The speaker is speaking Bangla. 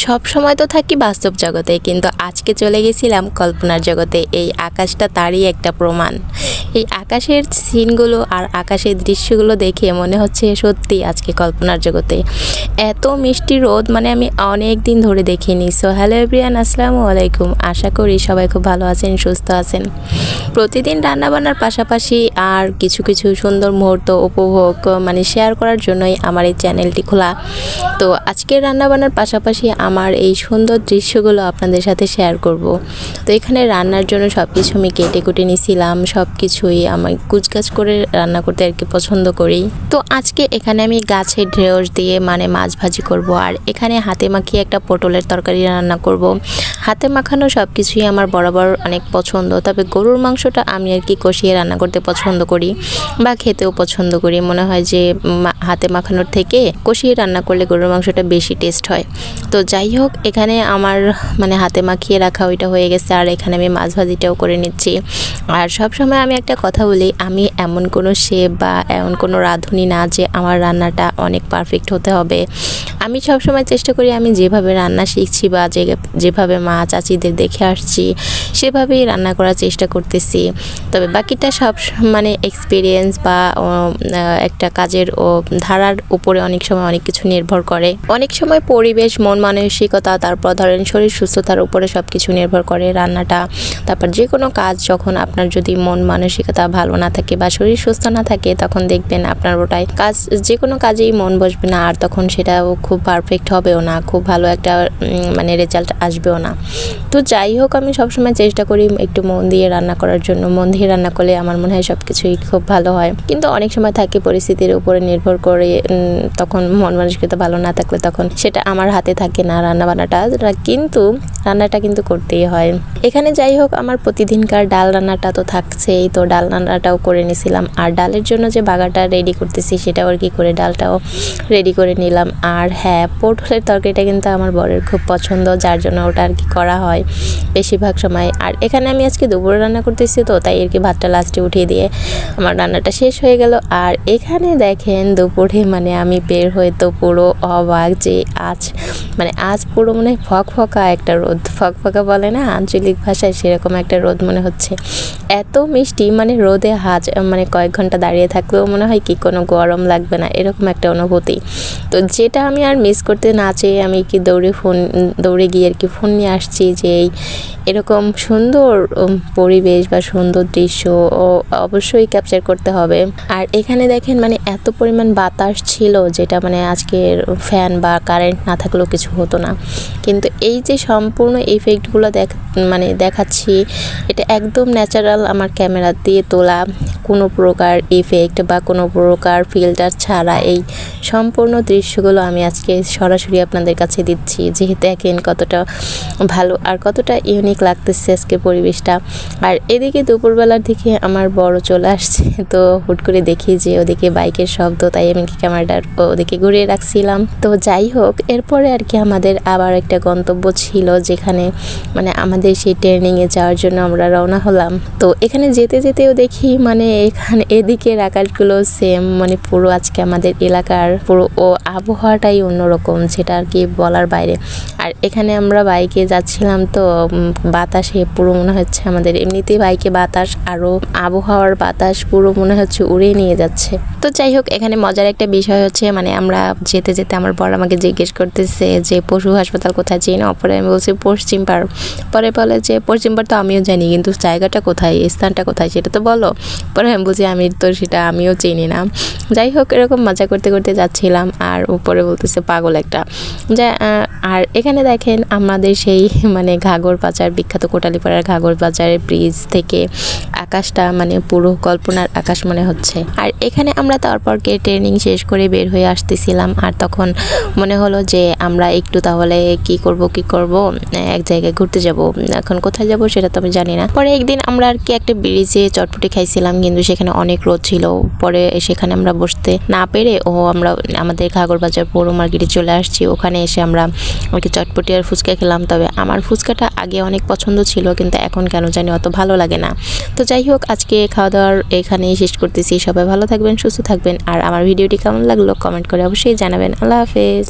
সব সময় তো থাকি বাস্তব জগতে, কিন্তু আজকে চলে গেছিলাম কল্পনার জগতে। এই আকাশটা তারই একটা প্রমাণ। এই আকাশের সিনগুলো আর আকাশের দৃশ্যগুলো দেখে মনে হচ্ছে সত্যি আজকে কল্পনার জগতে। এত মিষ্টি রোদ মানে আমি অনেক দিন ধরে দেখিনি। সো হ্যালো এভরিওয়ান, আসসালামু আলাইকুম। আশা করি সবাই খুব ভালো আছেন, সুস্থ আছেন। প্রতিদিন রান্নাবান্নার পাশাপাশি আর কিছু কিছু সুন্দর মুহূর্ত উপভোগ শেয়ার করার জন্যই আমার এই চ্যানেলটি খোলা। তো আজকের রান্নাবান্নার পাশাপাশি আমার এই সুন্দর দৃশ্যগুলো আপনাদের সাথে শেয়ার করব। তো এখানে রান্নার জন্য সব কিছু আমি কেটে কুটে নিয়েছিলাম। সব কিছুই আমি কুচকাচ করে রান্না করতে আর কি পছন্দ করি। তো আজকে এখানে আমি গাছের ঢেঁড়স দিয়ে মাছ ভাজি করব, আর এখানে হাতে মাখিয়ে একটা পটলের তরকারি রান্না করব। হাতে মাখানো সব কিছুই আমার বরাবর অনেক পছন্দ, তবে গরুর মাংসটা আমি আর কি কষিয়ে রান্না করতে পছন্দ করি বা খেতেও পছন্দ করি। মনে হয় যে হাতে মাখানোর থেকে কষিয়ে রান্না করলে গরুর মাংসটা বেশি টেস্ট হয়। তো যাই হোক, এখানে আমার হাতে মাখিয়ে রাখা ওইটা হয়ে গেছে, আর এখানে আমি মাছ ভাজিটাও করে নিচ্ছি। আর সব সময় আমি একটা কথা বলি, আমি এমন কোনো শেফ বা এমন কোনো রাঁধুনি না যে আমার রান্নাটা অনেক পারফেক্ট হতে হবে। আমি সব সময় চেষ্টা করি আমি যেভাবে রান্না শিখছি বা যেভাবে মা চাচিদের দেখে আসছি সেভাবেই রান্না করার চেষ্টা করতেছি। তবে বাকিটা সব এক্সপিরিয়েন্স বা একটা কাজের ধারার উপরে অনেক সময় অনেক কিছু নির্ভর করে। অনেক সময় পরিবেশ, মন মানসিকতা, তারপর ধরেন শরীর সুস্থতার উপরে সব কিছু নির্ভর করে রান্নাটা। তারপর যে কোনো কাজ যখন আপনার যদি মন মানসিকতা ভালো না থাকে বা শরীর সুস্থ না থাকে, তখন দেখবেন আপনার ওটাই কাজ, যে কোনো কাজেই মন বসবে না, আর তখন সেটাও খুব পারফেক্ট হবেও না, খুব ভালো একটা রেজাল্ট আসবেও না। তো যাই হোক, আমি সবসময় চেষ্টা করি একটু মন দিয়ে রান্না করার জন্য। মন দিয়ে রান্না করলে আমার মনে হয় সব কিছুই খুব ভালো হয়। কিন্তু অনেক সময় থাকে পরিস্থিতির উপরে নির্ভর করে, তখন মন মানসিকতা ভালো না থাকলে তখন সেটা আমার হাতে থাকে না রান্নাবান্নাটা, কিন্তু রান্নাটা কিন্তু করতেই হয়। এখানে যাই হোক, আমার প্রতিদিনকার ডাল রান্নাটা তো থাকছেই, তো ডাল রান্নাটাও করে নিয়েছিলাম। আর ডালের জন্য যে বাগারটা রেডি করতেছি সেটাও আর কি করে ডালটাও রেডি করে নিলাম। আর হ্যাঁ, পটলের তরকারিটা কিন্তু আমার বরের খুব পছন্দ, যার জন্য ওটা আর কি করা হয় বেশিরভাগ সময়। আর এখানে আমি আজকে দুপুরে রান্না করতেছি, তো তাই আর কি ভাতটা লাস্টে উঠিয়ে দিয়ে আমার রান্নাটা শেষ হয়ে গেল। আর এখানে দেখেন দুপুরে আমি বের হয়ে তো পুরো অবাক যে আজ পুরো ফকফকা একটা রোদ, ফকফকা বলে না আঞ্চলিক ভাষায়, সেরকম একটা রোদ মনে হচ্ছে। এত মিষ্টি, রোদে কয়েক ঘন্টা দাঁড়িয়ে থাকলেও মনে হয় কি কোনো গরম লাগবে না, এরকম একটা অনুভূতি। তো যেটা আমি আর মিস করতে না চেয়ে আমি কি দৌড়ে গিয়ে আর কি ফোন নিয়ে আসছি যে এরকম সুন্দর পরিবেশ বা সুন্দর দৃশ্য অবশ্যই ক্যাপচার করতে হবে। আর এখানে দেখেন এত পরিমাণ বাতাস ছিল, যেটা আজকের ফ্যান বা কারেন্ট না থাকলেও কিছু হতো না। কিন্তু এই যে সম্পূর্ণ ইফেক্টগুলো দেখাচ্ছি, এটা একদম ন্যাচারাল আমার ক্যামেরা দিয়ে তোলা, কোনো প্রকার ইফেক্ট বা কোনো প্রকার ফিল্টার ছাড়া এই সম্পূর্ণ দৃশ্যগুলো আমি আজকে সরাসরি আপনাদের কাছে দিচ্ছি। যেহেতু দেখেন কতটা ভালো আর কতটা ইউনিক লাগতেছে আজকে পরিবেশটা। আর এদিকে দুপুরবেলার দিকে আমার বড় চলে আসছে, তো হুট করে দেখি যে ওদিকে বাইকের শব্দ, তাই আমি ক্যামেরাটা ওদিকে ঘুরিয়ে রাখছিলাম। তো যাই হোক, এরপরে আর কি আমাদের আবার একটা গন্তব্য ছিল, যেখানে আমাদের সেই ট্রেনিংয়ে যাওয়ার জন্য আমরা রওনা হলাম। তো এখানে যেতে যেতেও দেখি এখানে এদিকের আকাশগুলো সেম, পুরো আজকে আমাদের এলাকার পুরো আবহাওয়াটাই অন্যরকম, যেটা আর কি বলার বাইরে। আর এখানে আমরা বাইকে যাচ্ছিলাম, তো বাতাসে পুরো মনে হচ্ছে আমাদের এমনিতেই বাইকে বাতাস, আরও আবহাওয়ার বাতাস পুরো মনে হচ্ছে উড়ে নিয়ে যাচ্ছে। তো যাই হোক, এখানে মজার একটা বিষয় হচ্ছে আমরা যেতে যেতে আমার বর আমাকে জিজ্ঞেস করতেছে যে পশু হাসপাতাল কোথায় চিনো? পরে আমি বলছি পশ্চিম পাড়। পরে বলে যে পশ্চিম পাড় তো আমিও জানি, কিন্তু জায়গাটা কোথায়, স্থানটা কোথায় সেটা তো বলো। পরে আমি বলছি আমি তো সেটা আমিও চিনি না। যাই হোক, এরকম মজা করতে করতে যাচ্ছিলাম, আর উপরে বলতেছে পাগল একটা। আর এখানে দেখেন আমাদের সেই ঘাগর বাজার, বিখ্যাত কোটালীপাড়ার ঘাগর বাজারের ব্রিজ থেকে আকাশটা পুরো কল্পনার আকাশ মনে হচ্ছে। আর এখানে আমরা তারপরকে ট্রেনিং শেষ করে বের হয়ে আসতেছিলাম, আর তখন মনে হলো যে আমরা একটু তাহলে কি করব এক জায়গায় ঘুরতে যাব। এখন কোথায় যাব সেটা তো আমি জানি না। পরে একদিন আমরা আর কি একটা ব্রিজে চটপটি খাইছিলাম, কিন্তু সেখানে অনেক রোদ ছিল। পরে সেখানে আমরা বসতে না পেরে আমরা আমাদের ঘাগর বাজার পৌর মার্কেটে চলে আসছি। ওখানে এসে আমরা আর কি চটপটি আর ফুচকা খেলাম। তবে আমার ফুচকাটা আগে অনেক পছন্দ ছিল, কিন্তু এখন কেন জানি অত ভালো লাগে না। তো যাই হোক, আজকে খাওয়া দাওয়ার এখানেই শেষ করতেছি। সবাই ভালো থাকবেন, সুস্থ থাকবেন, আর আমার ভিডিওটি কেমন লাগলো কমেন্ট করে অবশ্যই জানাবেন। আল্লাহ হাফেজ।